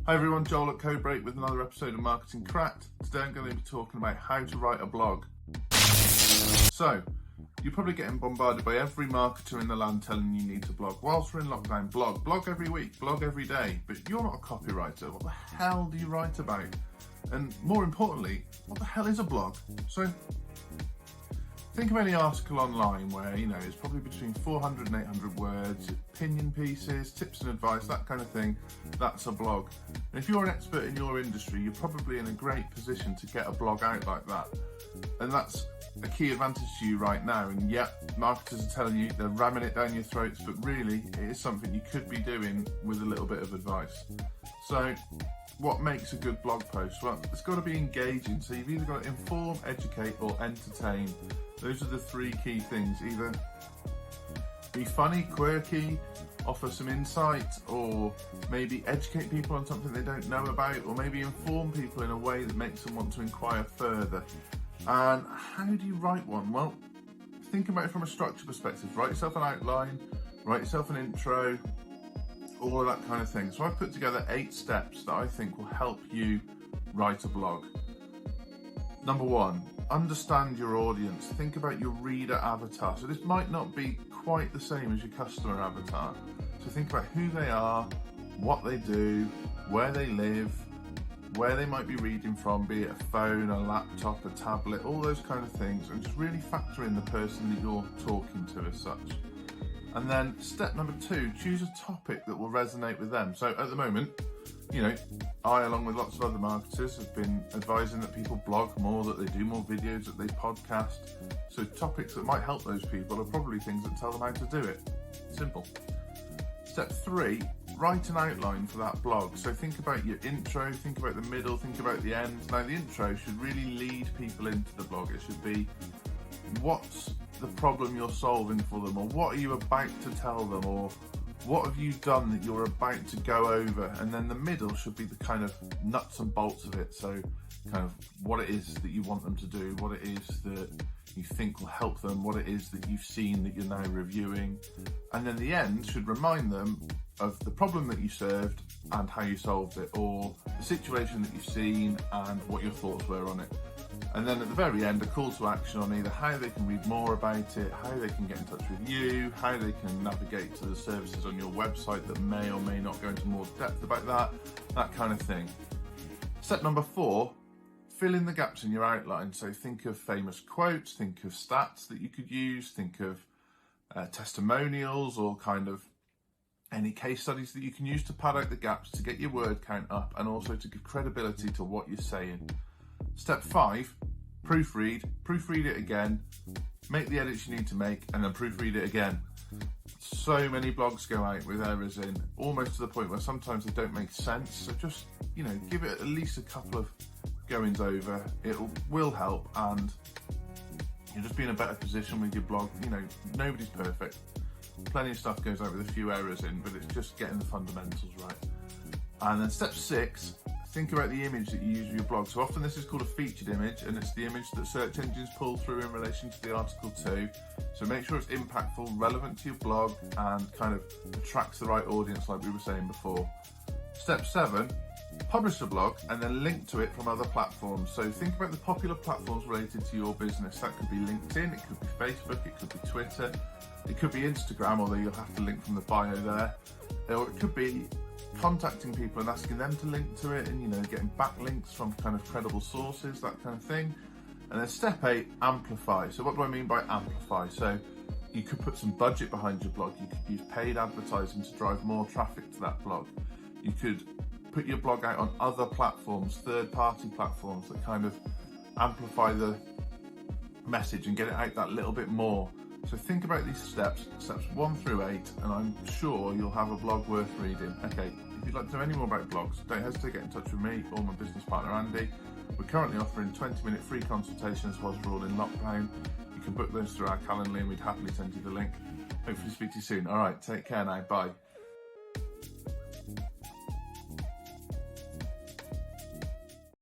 Hi everyone, Joel at Codebreak with another episode of Marketing Cracked. Today I'm going to be talking about how to write a blog. So, you're probably getting bombarded by every marketer in the land telling you need to blog. Whilst we're in lockdown, blog every week, blog every day. But you're not a copywriter. What the hell do you write about? And more importantly, what the hell is a blog? So, think of any article online where, it's probably between 400 and 800 words, opinion pieces, tips and advice, that kind of thing. That's a blog. And if you're an expert in your industry, you're probably in a great position to get a blog out like that. And that's a key advantage to you right now. And yet, marketers are telling you, they're ramming it down your throats, but really, it is something you could be doing with a little bit of advice. So, what makes a good blog post? Well, it's got to be engaging. So you've either got to inform, educate, or entertain. Those are the three key things. Either be funny, quirky, offer some insight, or maybe educate people on something they don't know about, or maybe inform people in a way that makes them want to inquire further. And how do you write one? Well, think about it from a structure perspective. Write yourself an outline, write yourself an intro, all of that kind of thing. So I've put together 8 steps that I think will help you write a blog. Number 1, understand your audience. Think about your reader avatar. So this might not be quite the same as your customer avatar. So think about who they are, what they do, where they live, where they might be reading from, be it a phone, a laptop, a tablet, all those kind of things, and just really factor in the person that you're talking to as such. And then step number 2, choose a topic that will resonate with them. So at the moment, I, along with lots of other marketers, have been advising that people blog more, that they do more videos, that they podcast. So topics that might help those people are probably things that tell them how to do it. Simple. Step 3, write an outline for that blog. So think about your intro, think about the middle, think about the end. Now the intro should really lead people into the blog. It should be, what's the problem you're solving for them, or what are you about to tell them, or what have you done that you're about to go over? And then the middle should be the kind of nuts and bolts of it. So kind of what it is that you want them to do, what it is that you think will help them, what it is that you've seen that you're now reviewing. And then the end should remind them of the problem that you served and how you solved it, or the situation that you've seen and what your thoughts were on it. And then at the very end, a call to action on either how they can read more about it, how they can get in touch with you, how they can navigate to the services on your website that may or may not go into more depth about that kind of thing. Step number 4, fill in the gaps in your outline. So think of famous quotes, think of stats that you could use, think of testimonials, or kind of any case studies that you can use to pad out the gaps to get your word count up and also to give credibility to what you're saying. Step 5, proofread it again, make the edits you need to make, and then proofread it again. So many blogs go out with errors in, almost to the point where sometimes they don't make sense. So just, give it at least a couple of goings over. It will help, and you'll just be in a better position with your blog. Nobody's perfect. Plenty of stuff goes out with a few errors in, but it's just getting the fundamentals right. And then step 6, think about the image that you use with your blog. So often this is called a featured image, and it's the image that search engines pull through in relation to the article too. So make sure it's impactful, relevant to your blog, and kind of attracts the right audience like we were saying before. Step 7, publish a blog and then link to it from other platforms. So think about the popular platforms related to your business. That could be LinkedIn, it could be Facebook, it could be Twitter, it could be Instagram, although you'll have to link from the bio there. Or it could be contacting people and asking them to link to it, and getting backlinks from kind of credible sources, that kind of thing. And then step 8, amplify. So what do I mean by amplify? So you could put some budget behind your blog. You could use paid advertising to drive more traffic to that blog. You could put your blog out on other platforms, third-party platforms, that kind of amplify the message and get it out that little bit more. So think about these steps 1 through 8, and I'm sure you'll have a blog worth reading. Okay, if you'd like to know any more about blogs, don't hesitate to get in touch with me or my business partner Andy. We're currently offering 20-minute free consultations whilst we're all in lockdown. You can book those through our Calendly and we'd happily send you the link. Hopefully speak to you soon. All right, take care now. Bye.